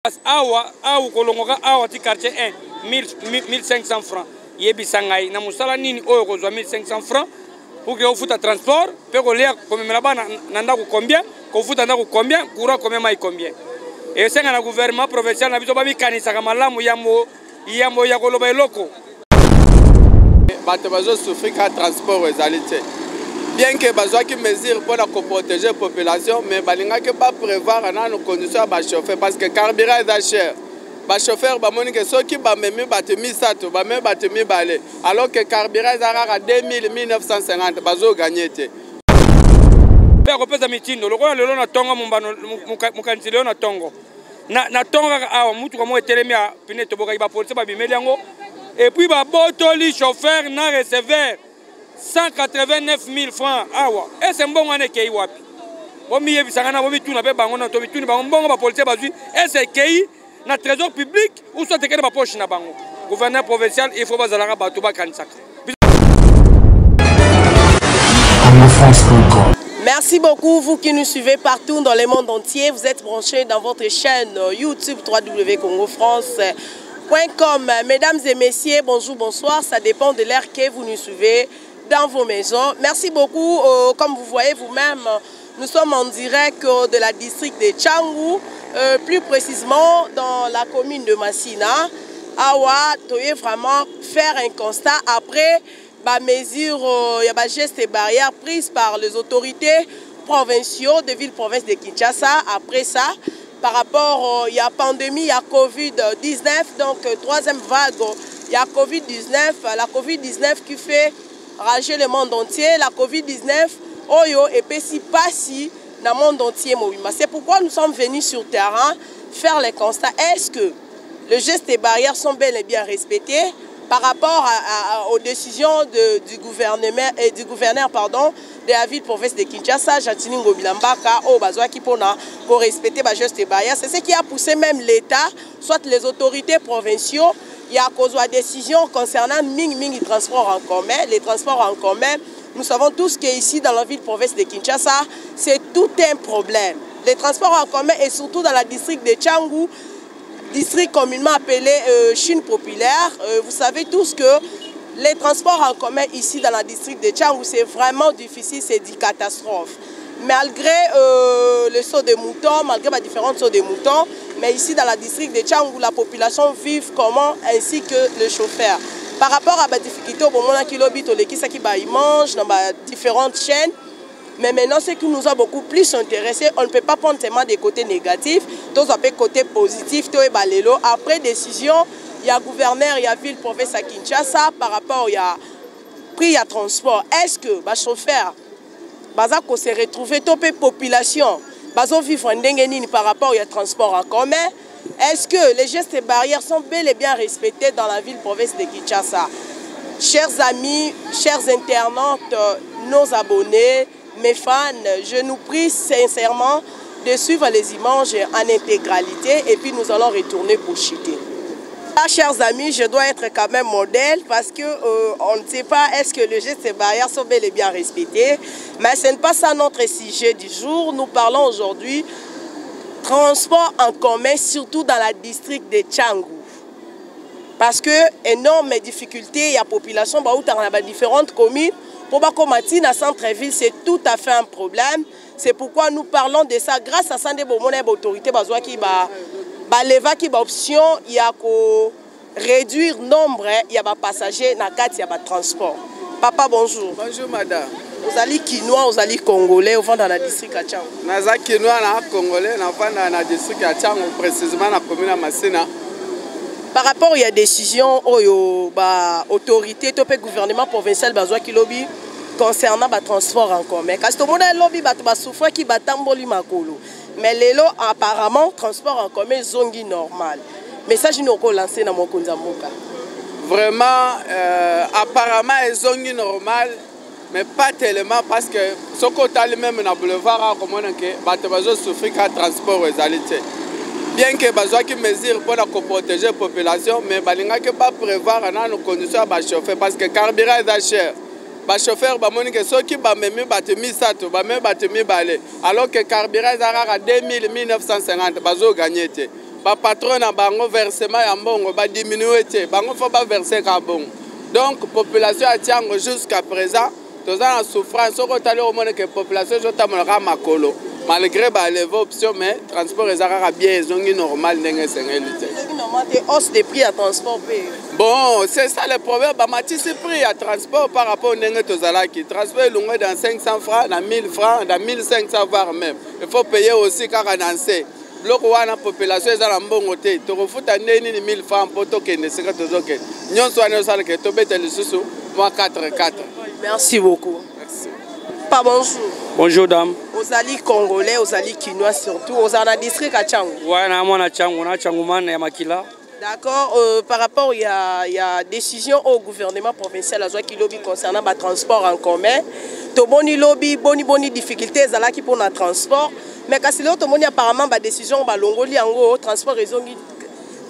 Awa kolongoka awa ti quartier 1 1500 francs. Yebisa ngai na musala nini oyo kozwa 1500 francs pour que ofuta transport pe ko lea komemela bana nanda ko combien ko futa ndako combien courant combien mai combien. Et senga na gouvernement provincial na biso ba bikanisa ka malamu yambo ya koloba eloko. Bato bazo souffrir ka transport ezalité. Bien que bazwa ki mesure pour protéger la population, mais balinga que pas prévoir na nos conditions ba chauffeur parce que carburant est cher. Ba chauffeur ba moni que ceux qui ba memi batemi sato ba memi batemi balé alors que carburant est à 2000 1950 bazo gagner té. Pe ko pesa mitindo lokola lelo na tongo mumbano mukanisi lelo na tongo. Na tongo awa mutu ko mo etelemi a pine to boka ba police ba bimeli yango et puis ba botoli chauffeur na receveur 189 000 francs. Awa. Et c'est bon on est kei wapi. Bomi yebisanga bomi tuna pe bango na to bituni bango mbongo ba police bazui. Et c'est kei na trésor public ou soit tekele ba poche na bango. Gouverneur provincial il faut bazalanga bato ba kanisaka. Merci beaucoup, vous qui nous suivez partout dans le monde entier. Vous êtes branchés dans votre chaîne YouTube www.congofrance.com. Mesdames et messieurs, bonjour, bonsoir. Ça dépend de l'heure que vous nous suivez dans vos maisons. Merci beaucoup. Comme vous voyez vous-même, nous sommes en direct de la district de Tchangou, plus précisément dans la commune de Massina. Awa, toye vraiment faire un constat après mesures, il y a des gestes et barrières prises par les autorités provinciaux de ville-province de Kinshasa. Après ça, par rapport il y a pandémie, il y a Covid-19, donc troisième vague, il y a Covid-19, la Covid-19 qui fait rager le monde entier, la Covid-19, oyo et si pas si dans le monde entier. C'est pourquoi nous sommes venus sur terrain faire les constats. Est-ce que les gestes et barrières sont bel et bien respectés par rapport aux décisions du gouvernement et du gouverneur de la ville-province de Kinshasa, Jatini Ngobilambaka, au Bazouaki pour respecter les gestes et barrières. C'est ce qui a poussé même l'État, soit les autorités provinciaux, il y a cause de décision concernant les transports en commun. Les transports en commun, nous savons tous qu'ici dans la ville-province de Kinshasa, c'est tout un problème. Les transports en commun et surtout dans la district de Tchangou, district communément appelé Chine populaire. Vous savez tous que les transports en commun ici dans la district de Tchangou, c'est vraiment difficile, c'est une catastrophe. Malgré le saut de moutons, malgré les différents sauts de moutons, mais ici dans la district de Tchangou, la population vit comment, ainsi que le chauffeur. Par rapport à la difficulté, au moment où ils mangent dans différentes chaînes, mais maintenant, ce qui nous a beaucoup plus intéressé, on ne peut pas prendre seulement des côtés négatifs, tous des côtés positifs. Après décision, il y a gouverneur, il y a ville-province à Kinshasa, par rapport, il y a prix à transport. Est-ce que les chauffeurs se retrouvent dans la population, vivre par rapport au transport en commun? Est-ce que les gestes et barrières sont bel et bien respectés dans la ville-province de Kinshasa? Chers amis, chers internautes, nos abonnés, mes fans, je nous prie sincèrement de suivre les images en intégralité et puis nous allons retourner pour chuter. Là, chers amis, je dois être quand même modèle parce qu'on ne sait pas est-ce que les gestes et barrières sont bel et bien respectés. Mais ce n'est pas ça notre sujet du jour. Nous parlons aujourd'hui transport en commun, surtout dans la district de Tchangou. Parce que énorme difficultés, il y a population dans différentes communes. Pour Bakomati, dans centre-ville, c'est tout à fait un problème. C'est pourquoi nous parlons de ça. Grâce à ça, des autorités qui ont option, il y a réduire le nombre, il y a des passagers dans le transport. Papa, bonjour. Bonjour, madame. Vous allez quinois, vous allez congolais, vous dans la district à Tchangou. Nous allons quinois, congolais, dans la district à Tchangou, précisément dans la commune de Massina. Par rapport à la décision de l'autorité, le gouvernement provincial qui lobby concernant le transport en commun. Parce que le lobby souffre qui batamboli makolo. Mais les apparemment le transport en commun est normal. Mais ça je n'ai pas lancé dans mon konzamboka. Vraiment apparemment est normal mais pas tellement parce que ce côté même dans le boulevard comme on que souffrir quand transport est bien que bazwa qui mesure pour protéger la population, mais balinga que pas prévoir nos conditions à chauffeur parce que carburant est cher. Les chauffeurs que ceux qui memi batemi sato, batemi balé, alors que carburant est à 2000 1950 bazo gagner. ba patron na bango versement ya mbongo ba diminuer te bango faut ba verser ka bon. Donc population a tiango jusqu'à présent tous en souffrance soko tali au monde que population jota monaka makolo malgré ba lever option mais transport ezaka bien zongi normal ndenge sengeli te. Normal des hausse des prix à transport. Bon, c'est ça le problème. Bah, matisse prix à transport par rapport au Nengue Tozalaki. Transport est loin dans 500 francs, dans 1000 francs, dans 1500 voire même. Il faut payer aussi car on sait. Bloc ou la population est dans le bon côté. Tu refous à 1000 francs pour toquer ne sera pas toqué. Nous sommes en train de te mettre le sous moi 4-4. Merci beaucoup. Merci. Pas bonjour. Bonjour dame. Aux alliés congolais, aux alliés quinois surtout, aux alliés district à Tchangou. Ouais, na mwana Tchangou, na Tchangou man ya makila. D'accord, par rapport, il y a décision au gouvernement provincial qui lobby concernant le transport en commun. To boni lobby, boni difficultés qui pour le transport. Mais quand c'est l'autre apparemment la décision ba longoli en transport raison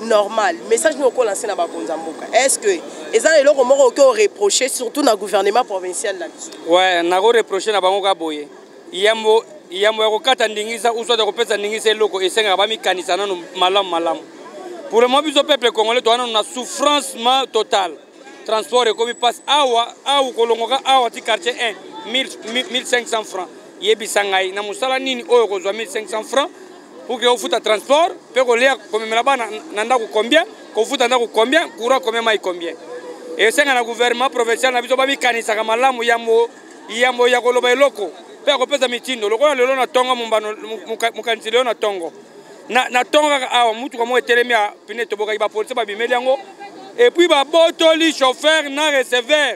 normal. Message nous ko lancer na ba konzamboka. Est-ce que les gens eloko moko ko reprocher surtout dans le gouvernement provincial là? Ouais, na ko reprocher na bango ka boye. Iyambo ko kata ndingisa uso de ko pesa ndingisa eloko esenga ba mi kanisa nanu malam. Pour le moment, le peuple congolais a une souffrance totale. Transport et comme il passe à quartier 1, 1500 francs. Il y a des gens qui ont 1500 francs pour que vous fassiez transport. Pour que vous fassiez combien, que vous fassiez combien, courant combien. Et c'est un gouvernement provincial qui a dit que il y a des locaux. Pour que vous fassiez des tongo. Na tonga awa mutu kwa mo etelemi a pine toboka ba police ba bimeli yango et puis ba botoli chauffeur na recevoir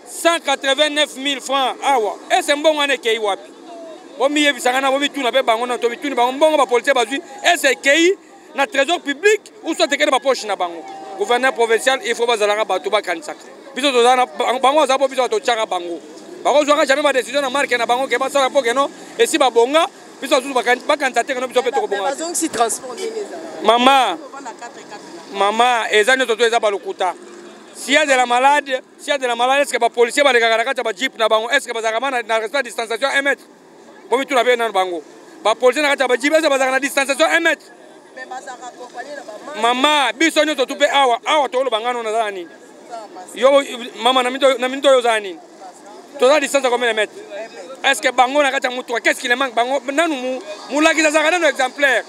189 000 francs awa et c'est mbongo ane kei wapi bomi yebisanga na bomi tuna pe bango na to bituni bango mbongo ba police bazui et c'est kei na trésor public ou soit tekele ba poche na bango gouverneur provincial il faut bazalaka bato ba kanisaka biso tozana bango za bo biso to tchaka bango bango zo ka jamais ba décision na marque na bango ke ba sala po ke no et si ba bonga. Maman, ezani toto eza balukuta. S'il y a de la malade, est-ce que les policiers vont les jeep na bango, est-ce que na respect distanciation 1 mètre? Bon, tu l'avais dans bango. Les policiers na jeep, est-ce que na distanciation 1 mètre? Maman, biso nyo to pe awa to bangano na zani. Yo maman na minto yo zani. Toda distance combien de mètres? Est-ce que bango na kata mutu qu'est-ce qui le manque bango nanu mulaki za zakana no exemplaire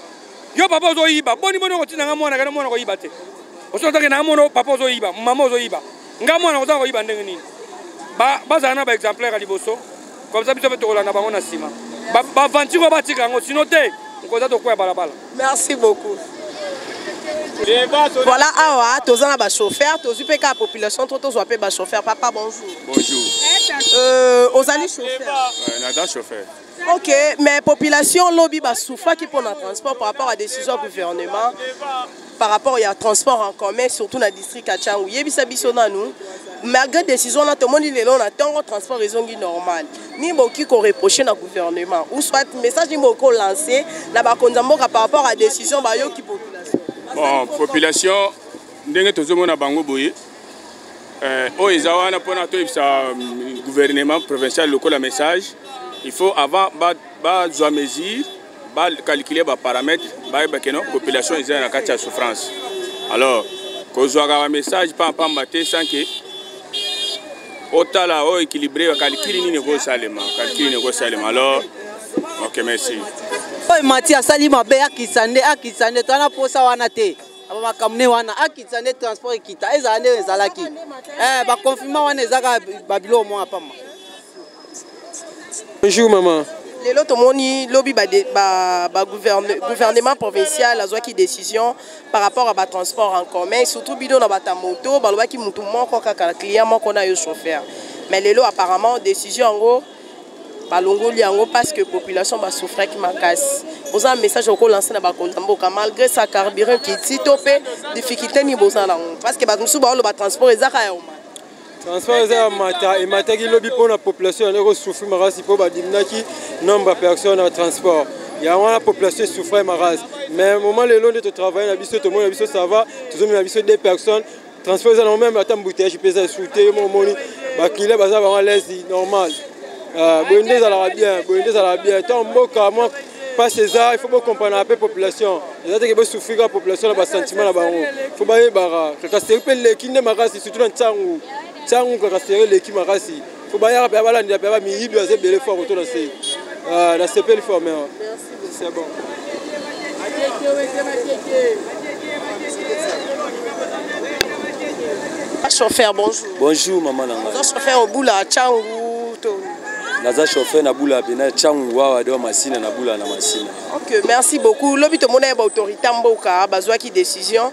yo papa ozo iba boni ko tinanga mwana kana mwana ko iba te osonta na mono papa ozo iba mama ozo iba nga mwana ko za ko iba ndenge nini ba zana ba exemplaire liboso comme ça biso to kola na bango na sima ba vanti ko batika ngo sino te ko za to kwa balabala. Merci beaucoup. Voilà, awa, tous en bas chauffeur, tous la population, tous en bas chauffeur. Papa, bonjour. Bonjour. Aux alliés chauffeur. Nada chauffeur. Ok, mais population lobby bas souffre qui pour le transport par rapport à la décision du gouvernement, par rapport à transport en commun, surtout dans le district à Tchangou. Yebisa biso na nous. Malgré décision là, tout le monde il est là, on attend un transport raison normal. Ni beaucoup qu'on reproche dans le gouvernement. Ou soit message ni beaucoup lancé, là bas par rapport à la décision bah yo qui population. Bon, population, ndenge tozomona bango boye. Oezawana pona to gouvernement provincial local la message. Il faut avant ba mesure, ba calculer ba paramètres, ba bekeno population est en cas de souffrance. Alors, kozwa message pas maté sans que otala o équilibré calculer ni négo salema, Alors, OK, merci. Mati asali mabe akisande tana posa wana te aba makamne wana akisande transport ekita ezane ezalaki ba confirmer wana ezaka babilo mo apama. Bonjour maman. Lelo tomoni lobby gouvernement provincial azwa ki décision par rapport à transport en commun surtout bido na batamoto baloba ki mutu moko kaka client moko na yo chauffeur. Mais lelo apparemment décision en gros balongoli yango parce que population ba souffre qui makasse. Vous avez un message au lancer na ba kontamboka malgré sa carburant qui titopé difficulté ni bozana parce que ba musu ba lo ba transport ezaka ya oma. Transport ezaka mata et mata ki lobi pour la population ne souffre marasi pour ba dimnaki nombre de personnes dans transport. Il y a la population souffre marasi mais au moment le long de ton travail na biso to mo na biso ça va tous na biso deux personnes transport ezaka même ata embouteillage pesa souter mo moni ba kile baza ba laisse normal. Bonne à la bien, tant mboka moi passe ça, il faut pas comprendre un peu la population. Il faut que souffrir la population, le sentiment là-bas. Il faut pas y barra. Que casser les qui ne marasi, surtout dans Tchangou. Tchangou que casser les qui marasi. Il faut pas y avoir pas là, il y a pas mis il doit se belle fort autour de ça. La CPL formé. C'est bon. Chauffeur, bonjour. Bonjour maman nanga. Chauffeur au bout là, Tchangou. Naza chauffeur na boula pena Tchangou wa do masina na boula na masina. OK, merci beaucoup. Lobi to mona ba autorité mboka bazwa ki décision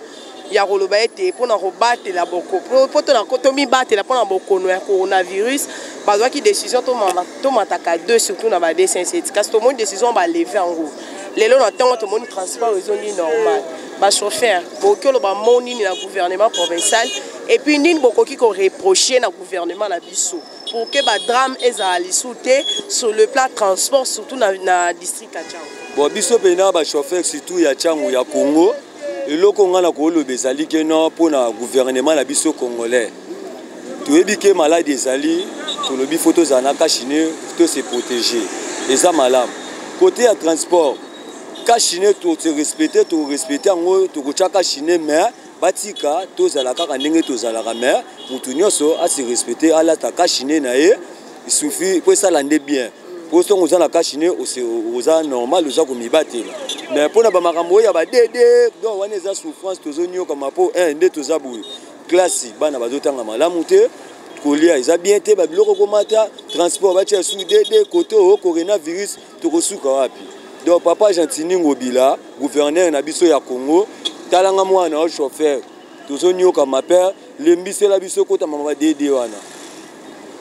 ya koloba ete pona robatela la boko. Poto na kotomi batela pona boko no coronavirus, bazwa ki décision to mataka 2 surtout na ba D5 kasi to mona décision ba lever en gros. Lelo na tango to mona transport zone normal. Ba chauffeur, boko lo ba moni na gouvernement provincial et puis nini boko ki ko reprocher na gouvernement na biso. Pour que le drame est sauté sur le plan transport, surtout dans le district de Tchangou. Bon, biso pena ba chauffeur surtout ya Tchangou ya Congo. Et le Congo na ko lobe zali ke non pour na gouvernement la biso congolais. Tu ebike malade ezali, to lobi photo zanaka chine, to se protéger. Et ça malam. Côté ya transport, ka chine to se respecter ngo to ko chaka chine mais batika tozala kaka ndenge tozalaka mais mutu nyonso asi respecter ala ta kachine na ye il suffit pour ça l'ande bien pour ça on a kachine oza normal oza ko mibatela mais pour na ba makambo ya ba dede donc wana za souffrance tozonyo comme po un nde tozabu classe bana bazotanga malamu te kolia eza bien te ba biloko komata transport ba tia sous dede côté au coronavirus to kosuka wapi donc papa Gentini Ngobila gouverneur na biso ya Congo talanga mwana au chauffeur tozonyo comme père lembise la biso kota mama dede wana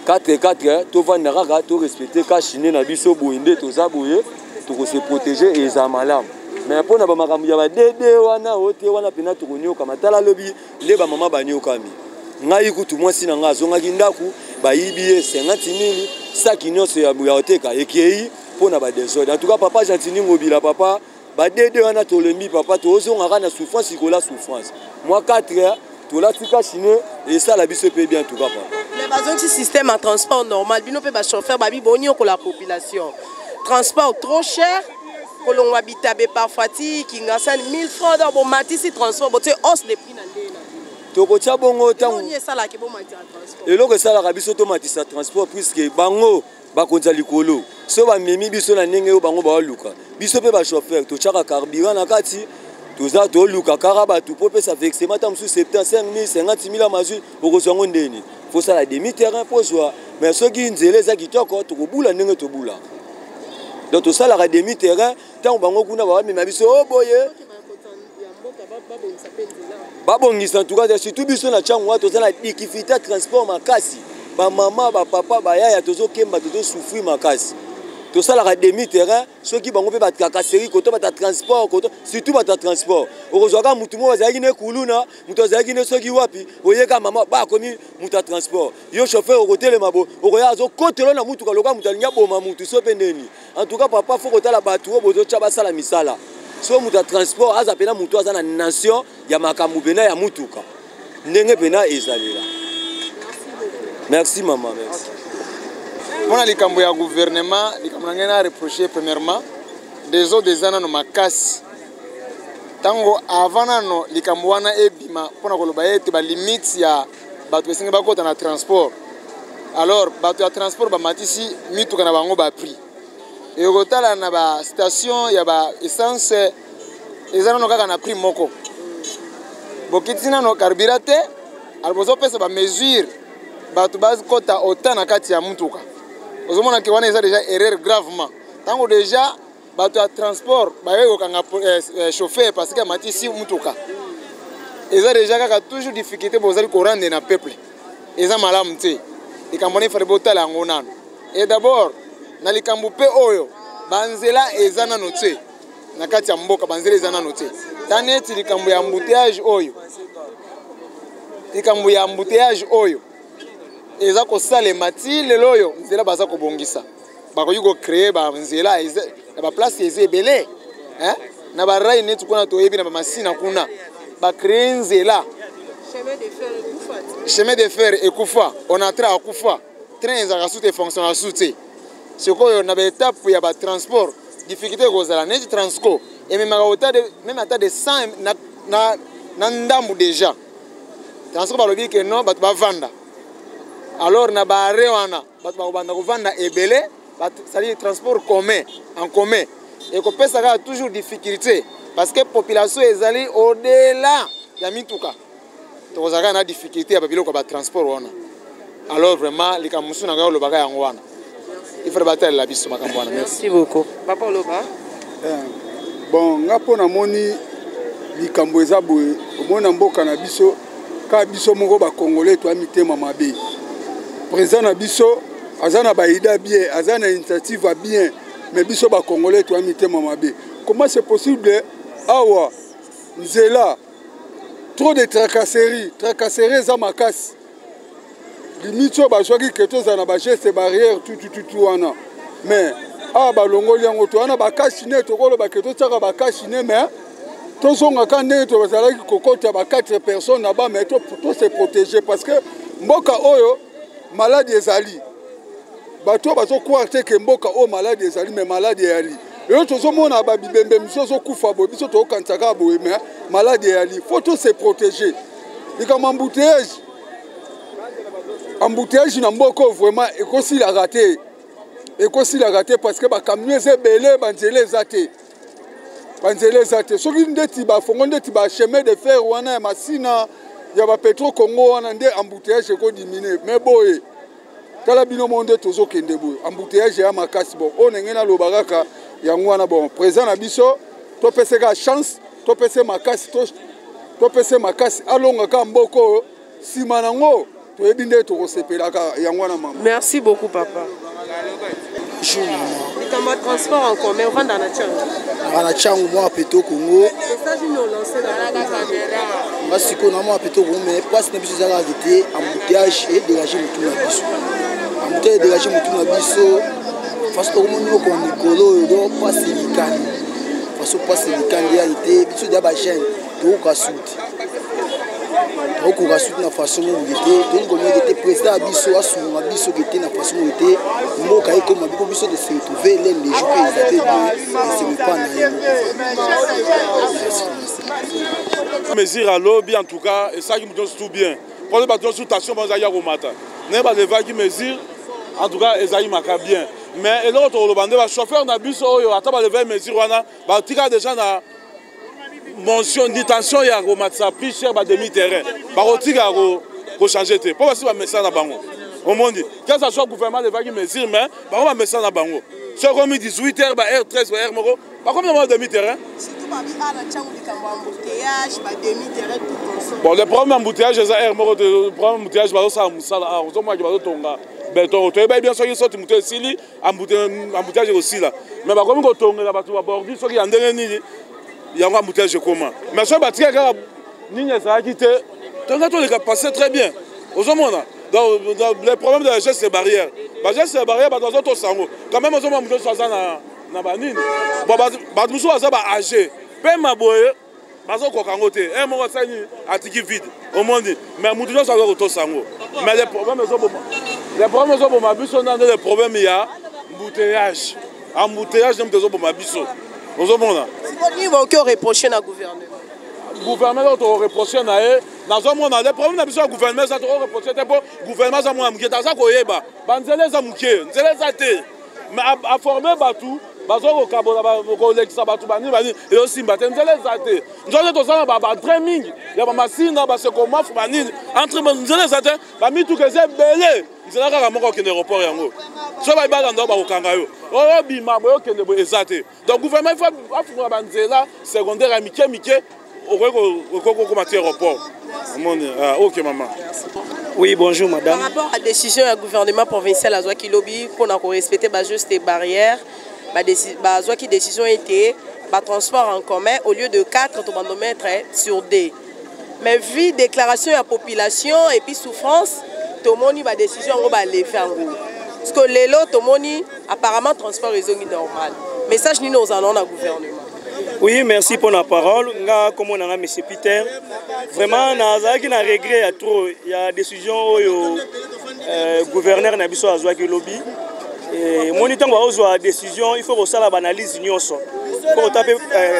4 to vanda kaka to respecter ka chine na biso boinde tozaboye to ko se protéger et za malamu mais pona ba makambu ya ba dede wana ote wana pena to konyo kama tala lobi le ba mama banyo kami ngai kutu mwasi na nga zonga kindaku ba yibiye 50,000 saki nyonso ya oteka ekei pona ba désordre en tout cas papa Gentini Ngobila papa ba dede wana to lembi papa to ozonga na souffrance ikola souffrance moi 4 heures to la tika chine et ça la biso peut bien tout papa mais bazon ci système en transport normal bino pe ba chauffeur ba bi boni ko la population transport trop cher ko l'on habite be parfois ti kinga 1000 francs dans bon matisi transport bote hausse les prix na ndena to ko tia bongo tango ni ça la ke bon matisi transport et loko ça la biso to matisa transport puisque bango bakonza likolo so ba memi biso na ndenge yo bango ba luka biso pe ba chauffeur to chaka carburant na kati toza to luka karaba to pope ça vexement tam sous 75,000 50,000 à mazu okozwango ndeni faut ça la demi terrain pour joie mais ceux qui nzele za kitoko to kobula ndenge to bula donc to ça la demi terrain tant bango kuna ba memi biso boye babongisa en tout cas surtout biso na Tchangou to ça la difficulté transport makasi ba maman ba papa ba yaya tozo kemba tozo souffrir makasi to ça la demi terrain ceux qui bango pe ba kakaseri koto ba ta transport koto surtout ba ta transport okozwaka mutu mo bazaki ne kuluna mutu azaki ne soki wapi oyeka mama ba komi mutu transport yo chauffeur okotele mabo okoya zo kotelo na mutu kaloka mutu alinya boma mutu so pendeni en tout cas papa faut kotala batu bozo chaba sala misala so mutu transport aza pena mutu aza na nation ya makamu pena ya mutuka ndenge pena ezalela. Merci maman, merci. Pour les cambouis à gouvernement, les cambouis à reprocher premièrement des autres des années ma casse. Tango avant les cambouis et bima pour nous colobayer tu vas limite ya bateau singa bako dans le transport. Alors bateau à transport ba matisi mitu kana bango ba prix. Et au total na ba station ya ba essence les années no kaka na prix moko. Bokitina no carburant albozo pesa ba mesure bateau base kota autant na kati ya mutuka. Aux hommes qui ont déjà erreur gravement. Tant que déjà, bateau à transport, chauffeur parce que mati si mutuka. Ils ont déjà toujours difficulté pour aller courir dans le peuple. Ils ont mal monté. Les Camerounais font botter la ngonan. Et d'abord, dans les Camerounais oyo, banzela ezana noté. Na kati ya mboka banzela ezana noté. Taneti les Camerounais embouteillage oyo. Les Camerounais embouteillage oyo. Eza ko sale mati lelo yo nzela baza ko bongisa bakoyi ko créer ba nzela ba place ezebele na ba rail netu kuna to yebi na ba masina kuna ba créer nzela chemin de fer ekufa on a tra akufa train za kasute fonctionne asute siko yo na ba étape ya ba transport difficulté kozala neti transco ememaka même ata de 100 na ndambu déjà transco balobi ke non bato bavanda alors na baare wana bato bakobanda kovanda ebele c'est-à-dire transport commun en commun ekopesaka toujours difficulté parce que population ezali au-delà ya mituka tokozalaka na difficulté ya babiloko ya batransport wana alors vraiment likambo mosusu na ngai olobaka yango wana il faut batalela biso makambo wana. Merci beaucoup. Papa oloba bon nga mpo namoni likambo eza boye omona mboka na biso ka biso moko bakongole to mitema mabe président na biso aza na baida bien aza na initiative bien mais biso bakongole to mitema mabe. Comment c'est possible awa nzela trop de tracasseries za makasi limite oyo bazwaki ke tozala na bageste barrière tutututu wana mais awa balongoli yango to wana bakasi ne tokoloba ke totiaka bakasi ne mais tozongaka ndenge to bazalaki kokota ba 4 personnes na ba mais to se protéger parce que mboka oyo maladie ezali bato bazokroire te ke mboka oyo maladie ezali mais maladie eyali yo tozomona babibembe miso ozokufa boye biso tokokanisaka boye mais maladie eyali faut to se protéger likambo embouteillage na mboka oyo vraiment ekosilaka te parce que bakamion eza ebele banzela eza te soki ndeti bafongo ndeti bachemin de fer wana ya masina ya bapetro congo wana nde embouteillage ekodimine mais boye tala bino mo nde tozokende boye embouteillage ya makasi bon oyo ndenge naloba kaka yango wana bon président na biso topeseka chance topese makasi alongaka mboka oyo nsima nango toyebi nde tokosepelaka yango wana mama. Merci beaucoup papa. Likambo ya transport en commun ovanda na changu mwa peto Congo message ni olancé nga sikoyo na mwa peto Congo mais place na biso ezalaka te embouteillage edégage motu na biso faso tokomoni oko mikolo oyo do place elikandi ya te biso dia bagene tokoka suti na façon de président à biso asuma biso qui na façon de mboka ekoma biko biso de se retrouver les jours que ils étaient et c'est pas na mesure à lobby en tout cas et ça qui me donne tout bien pour les bateaux sous tension banza ya romata ne ba lever qui mesure en tout cas ezali maka bien mais l'autre le bande ba chauffeur na biso oyo ata ba lever mesure wana ba tika déjà na mention d'intention ya romatsa plus cher ba demi terrain ba rotika ko changer te pour aussi ba message na bango au monde quand ça soit gouvernement de vague mesure mais ba message na bango c'est comme 18h ba R13 ba R moko ba comme na demi terrain surtout ba bi ala changu likambo embouteillage ba demi terrain tout ensemble bon le problème embouteillage za R moko le problème embouteillage ba ça musala a ozo moi ba tonga beton to bien sûr ils sortent muté sili embouteillage aussi là mais ba comme ko tonga ba to ba bordi so ki andenge nini yango embouteillage comment mais so batika kaka nini ezalaki te tonga to les passer très bien ozomona dans les problèmes de la gestion des barrières ba gestion des barrières ba dans autres sango quand même ozomona muto so na banini bon ba muso aza ba âgé pe maboye bazo ko kango te un moko sani atiki vide au monde mais muto so aza ko sango mais les problèmes so bo mabiso na les problèmes il y a embouteillage même zo bo mabiso ozomona ils vont que reprocher na gouvernement auto reprocher na e nazomona les problèmes na biso ya gouvernement ça to reprocher te pour gouvernement za mwana muke taza koyeba banzele za muke nzele za te mais a former batu bazo ko kabola ba ko lekisa batu bani et aussi mbaté nzele za te nzozo to sana ba training ya ba masina ba se comment fumani entre nzele za te ba mitu ke ze belé nzela kaka moko ke aéroport yango so ba ba ndo ba kokanga yo o bima boyo ke ndo ezate donc gouvernement il faut afungula banzela secondaire ya mike au aéroport. Ok, maman. Oui, bonjour, madame. Par rapport à la décision du gouvernement provincial à Zouaki Lobby pour respecter juste les barrières, la décision a été transport en commun au lieu de 4 automanomètres sur D. Mais vu la déclaration de la population et puis souffrance, tout le monde a décision de lever en gros. Parce que les lots, tout le monde apparemment transport est normal. Message nous nous allons dans le gouvernement. Oui, merci pour la parole. Comme on a M. Peter, vraiment, il y a regret trop. Il y a des décisions du gouverneur Nabiso Azouaki Lobby. moni ntango bakozwa décision il faut kosala baanalyse nyonso po kotape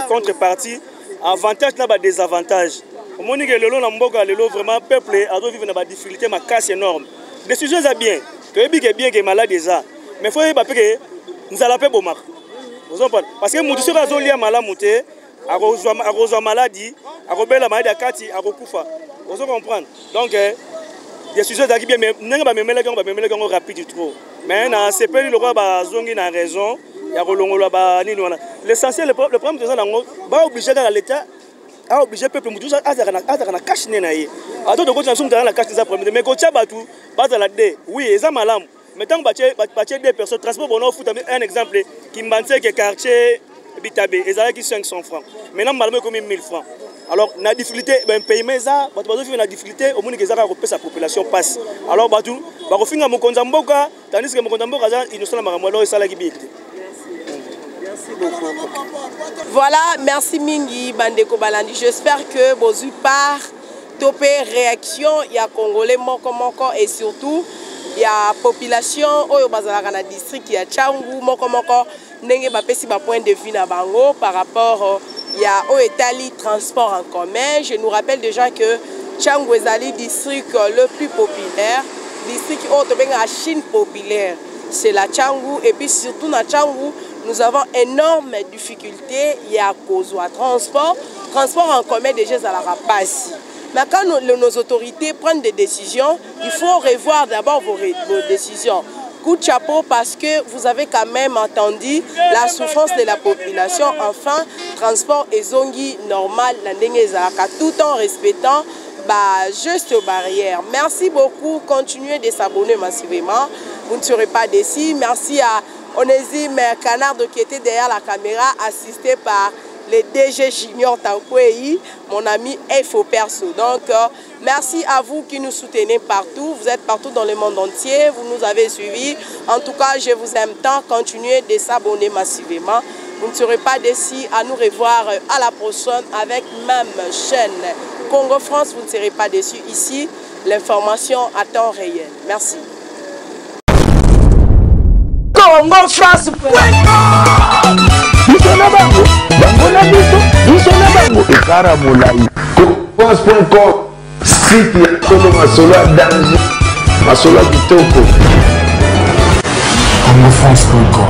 contrepartie avantage na badésavantage omoni ke lelo na mboka lelo vraiment peuple azovivre na badifficulté makasi énorme décision eza bien toyebi ke bien ke malade eza mais faut yeba mpe ke nzala mpe bomaka parce que motu soki azolia malamu te akozwa maladi akobela maladi ya kati akokufa ozo comprendre donc décision ezalaki bien mais ndenge bamemelaki yango rapide trop mais na sepeli lokola bazongi na raison ya kolongolwa banini wana l'essentiel le problème toza nango baoblige kaka l'état aoblige peuple motu azalaka na cache ne na ye ato tokoti na biso motu aza na cache eza problème mais kotia bato bazala de oui eza malamu mais tant que batie deux personnes transport bon fout un exemple Kimbantseke quartier Bitabe ezalaki 500 francs maintenant malamu comme 1000 francs alors na difficulté ben paiement ça bato bazofika na difficulté au monde kezaka kopesa population passe alors bato bakofinga mokonza mboka tandis que mokonza mboka za innocent makambo alors esalaki bien. Merci beaucoup. Voilà, merci mingi Bandeko Balandi. J'espère que bozu par topé réaction ya congolais moko et surtout il y a population oyo bazalaka na district ya Tchangu moko ndenge bapesi ba point de vue na bango par rapport il y a Oetali transport en commun. Je nous rappelle déjà que Tchangu ezali district le plus populaire, district otobenga Chine populaire. C'est la Tchangu et puis surtout na Tchangu nous avons énormes difficultés il y a cause transport en commun déjà à la rapace. Mais quand nos autorités prennent des décisions, il faut revoir d'abord vos décisions. Coup de chapeau parce que vous avez quand même entendu la souffrance de la population. Enfin, transport et zongi normal, tout en respectant juste barrières. Merci beaucoup. Continuez de s'abonner massivement. Vous ne serez pas déçus. Merci à Onésime Canard qui était derrière la caméra, assisté par le DG Junior Tankwei, mon ami Info Perso. Donc, merci à vous qui nous soutenez partout. Vous êtes partout dans le monde entier. Vous nous avez suivis. En tout cas, je vous aime tant. Continuez de s'abonner massivement. Vous ne serez pas déçus. À nous revoir à la prochaine avec même chaîne Congo France. Vous ne serez pas déçus ici. L'information à temps réel. Merci. Congo France. France.com site ya Congo masolo ya danger masolo ya kitoko. Congo France.com